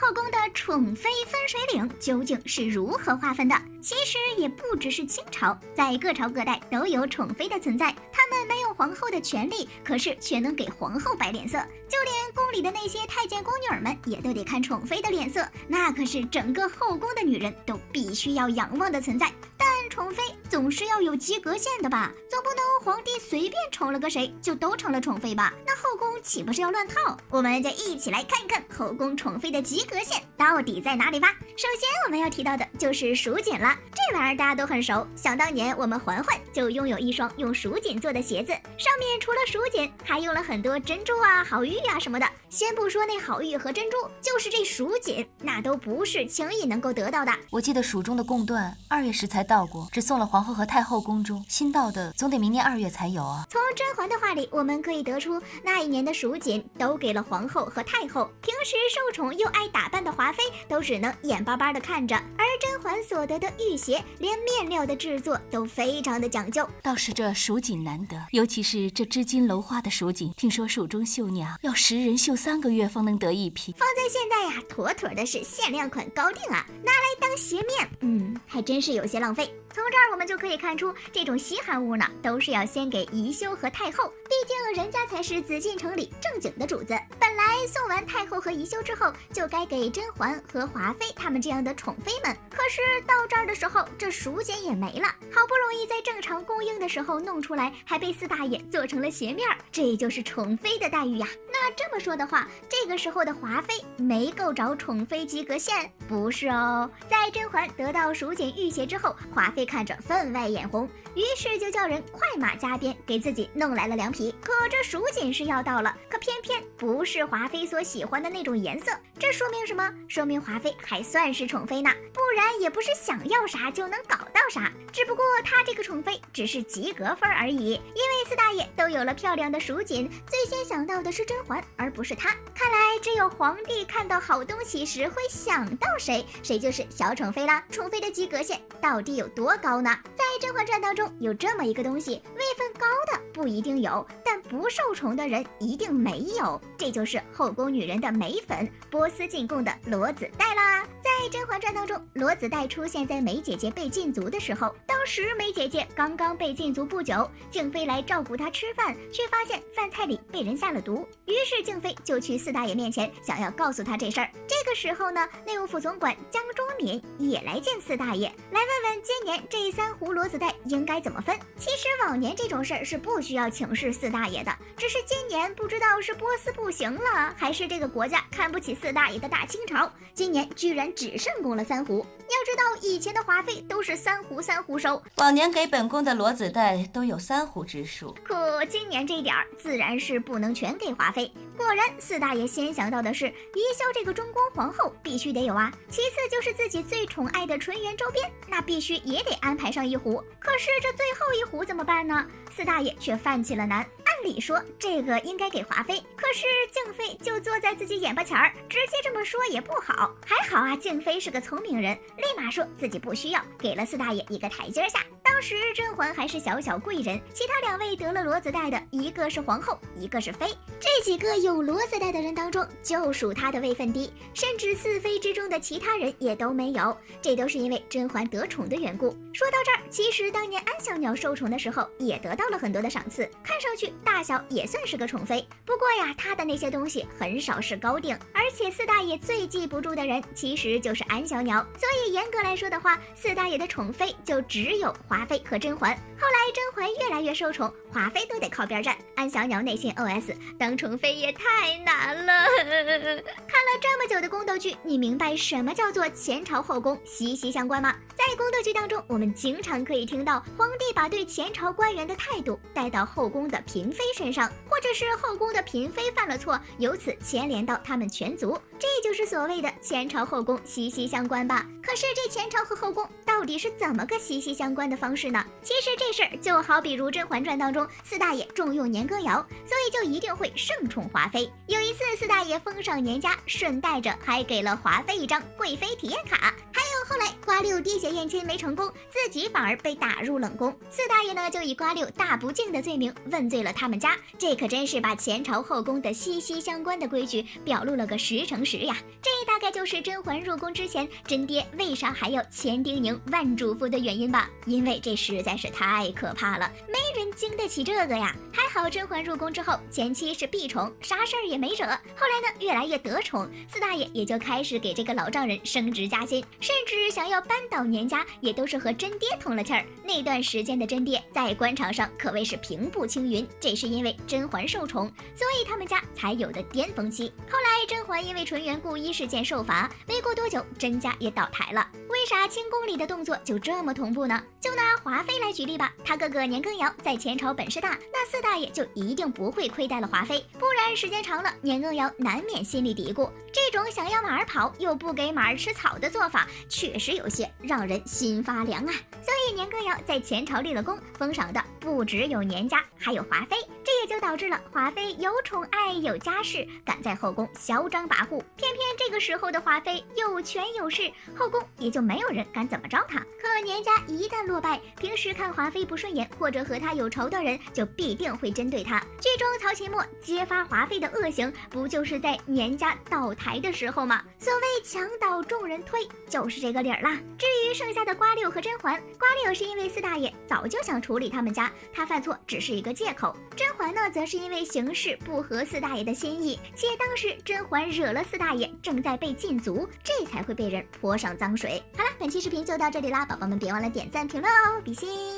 后宫的宠妃分水岭究竟是如何划分的？其实也不只是清朝，在各朝各代都有宠妃的存在。她们没有皇后的权利，可是却能给皇后摆脸色。就连宫里的那些太监宫女儿们，也都得看宠妃的脸色，那可是整个后宫的女人都必须要仰望的存在。但宠妃总是要有及格线的吧？总不能皇帝随便宠了个谁就都成了宠妃吧？那后宫岂不是要乱套？我们就一起来看一看后宫宠妃的及格线到底在哪里吧。首先我们要提到的就是蜀锦了，这玩意儿大家都很熟。想当年我们嬛嬛就拥有一双用蜀锦做的鞋子，上面除了蜀锦，还用了很多珍珠啊、好玉啊什么的。先不说那好玉和珍珠，就是这蜀锦，那都不是轻易能够得到的。我记得蜀中的贡缎2月时才到过，只送了皇后和太后宫中，新到的总得明年2月才有啊。从甄嬛的话里，我们可以得出那一年的蜀锦都给了皇后和太后，平时受宠又爱打扮的华妃都只能眼巴巴的看着，而甄嬛所得的玉鞋，连面料的制作都非常的讲究。倒是这蜀锦难得，尤其是这织金镂花的蜀锦，听说蜀中绣娘要10人绣3个月方能得一匹，放在现在呀，妥妥的是限量款高定啊，拿来当鞋面，还真是有些浪费。从这儿我们就可以看出，这种稀罕物呢，都是要先给宜修和太后，毕竟人家才是紫禁城里正经的主子。本来送完太后和宜修之后，就该给甄嬛和华妃他们这样的宠妃们，可是到这儿的时候，这蜀锦也没了，好不容易在正常供应的时候弄出来，还被四大爷做成了鞋面，这就是宠妃的待遇呀。那这么说的话，这个时候的华妃没够着宠妃及格线？不是哦，在甄嬛得到蜀锦玉鞋之后，华妃看着分外眼红，于是就叫人快马加鞭给自己弄来了2匹。可这蜀锦是要到了，可偏偏不是华妃所喜欢的那种颜色，这说明什么？说明华妃还算是宠妃呢，不然也不是想要啥就能搞到啥。只不过她这个宠妃只是及格分而已，因为四大爷都有了漂亮的蜀锦，最先想到的是甄嬛，而不是她。看来只有皇帝看到好东西时会想到谁，谁就是小宠妃啦。宠妃的及格线到底有多高呢？在《甄嬛传》当中有这么一个东西，位分高的不一定有，但不受宠的人一定没有，这就是后宫女人的美粉，波斯进贡的罗子带啦。在《甄嬛传》当中，罗子带出现在梅姐姐被禁足的时候，当时梅姐姐刚刚被禁足不久，静妃来照顾她吃饭，却发现饭菜里被人下了毒，于是静妃就去四大爷面前想要告诉他这事儿。这个时候呢，内务府总管江忠敏也来见四大爷，来问问今年这3壶罗子带应该怎么分。其实往年这种事儿是不需要请示四大爷的，只是今年不知道是波斯不行了，还是这个国家看不起四大爷的大清朝，今年居然只剩供了3壶。要知道以前的华妃都是3壶收，往年给本宫的罗子带都有3壶之数，可今年这点儿自然是不能全给华妃。果然四大爷先想到的是宜修这个中宫皇后必须得有啊，其次就是自己最宠爱的纯元周边，那必须也得安排上1壶。可是这最后1壶怎么办呢？四大爷却犯起了难。按理说这个应该给华妃，可是静妃就坐在自己眼巴前儿，直接这么说也不好。还好啊，静妃是个聪明人，立马说自己不需要，给了四大爷一个台阶下。当时甄嬛还是小小贵人，其他2位得了罗子带的，一个是皇后，一个是妃。这几个有罗子带的人当中，就属她的位分低，甚至4妃之中的其他人也都没有，这都是因为甄嬛得宠的缘故。说到这儿，其实当年安小鸟受宠的时候，也得到了很多的赏赐，看上去大小也算是个宠妃。不过呀，她的那些东西很少是高定，而且四大爷最记不住的人其实就是安小鸟，所以严格来说的话，四大爷的宠妃就只有华妃和甄嬛。后来甄嬛越来越受宠，华妃都得靠边站，安小鸟内心 OS 当宠妃也太难了。看了这么久的宫斗剧，你明白什么叫做前朝后宫息息相关吗？在宫斗剧当中，我们经常可以听到皇帝把对前朝官员的态度带到后宫的嫔妃身上，或者是后宫的嫔妃犯了错，由此牵连到他们全族，这就是所谓的前朝后宫息息相关吧。可是这前朝和后宫到底是怎么个息息相关的方式呢？其实这事儿就好比如《甄嬛传》当中四大爷重用年羹尧，所以就一定会盛宠华妃。有一次四大爷封赏年家，顺带着还给了华妃一张贵妃体验卡。还有后来瓜六滴血验亲没成功，自己反而被打入冷宫。四大爷呢就以瓜六大不敬的罪名问罪了他们家，这可真是把前朝后宫的息息相关的规矩表露了个10成10呀。这大概就是甄嬛入宫之前，真爹为啥还要千叮咛万嘱咐的原因吧？因为这实在是太可怕了，没人经得起这个呀。还好甄嬛入宫之后，前期是避宠，啥事儿也没惹。后来呢，越来越得宠，四大爷也就开始给这个老丈人升职加薪，甚至想要扳倒年家，也都是和真爹通了气儿。那段时间的真爹在官场上可谓是平步青云，这是因为甄嬛受宠，所以他们家才有的巅峰期。后来甄嬛因为纯元故衣事件受罚，没过多久甄家也倒台了。为啥清宫里的动作就这么同步呢？就拿华妃来举例吧，他哥哥年羹尧在前朝本事大，那四大爷就一定不会亏待了华妃，不然时间长了，年羹尧难免心里嘀咕，这种想要马儿跑又不给马儿吃草的做法，确实有些让人心发凉啊。所以年羹尧在前朝立了功，封赏的不只有年家，还有华妃，这也就导致了华妃有宠爱有家世，敢在后宫嚣张跋扈。偏偏这个时候的华妃有权有势，后宫也就没有人敢怎么着她。可年家一旦落败，平时看华妃不顺眼或者和她有仇的人，就必定会针对她。剧中曹琴墨揭发华妃的恶行，不就是在年家倒台的时候吗？所谓墙倒众人推，就是这个理儿啦。至于剩下的瓜六和甄嬛，瓜六是因为四大爷早就想处理他们家，他犯错只是一个借口。甄嬛呢，则是因为行事不合四大爷的心意，且当时甄嬛惹了四大爷，正在被禁足，这才会被人泼上脏水。好了，本期视频就到这里啦，宝宝们别忘了点赞评论哦，比心。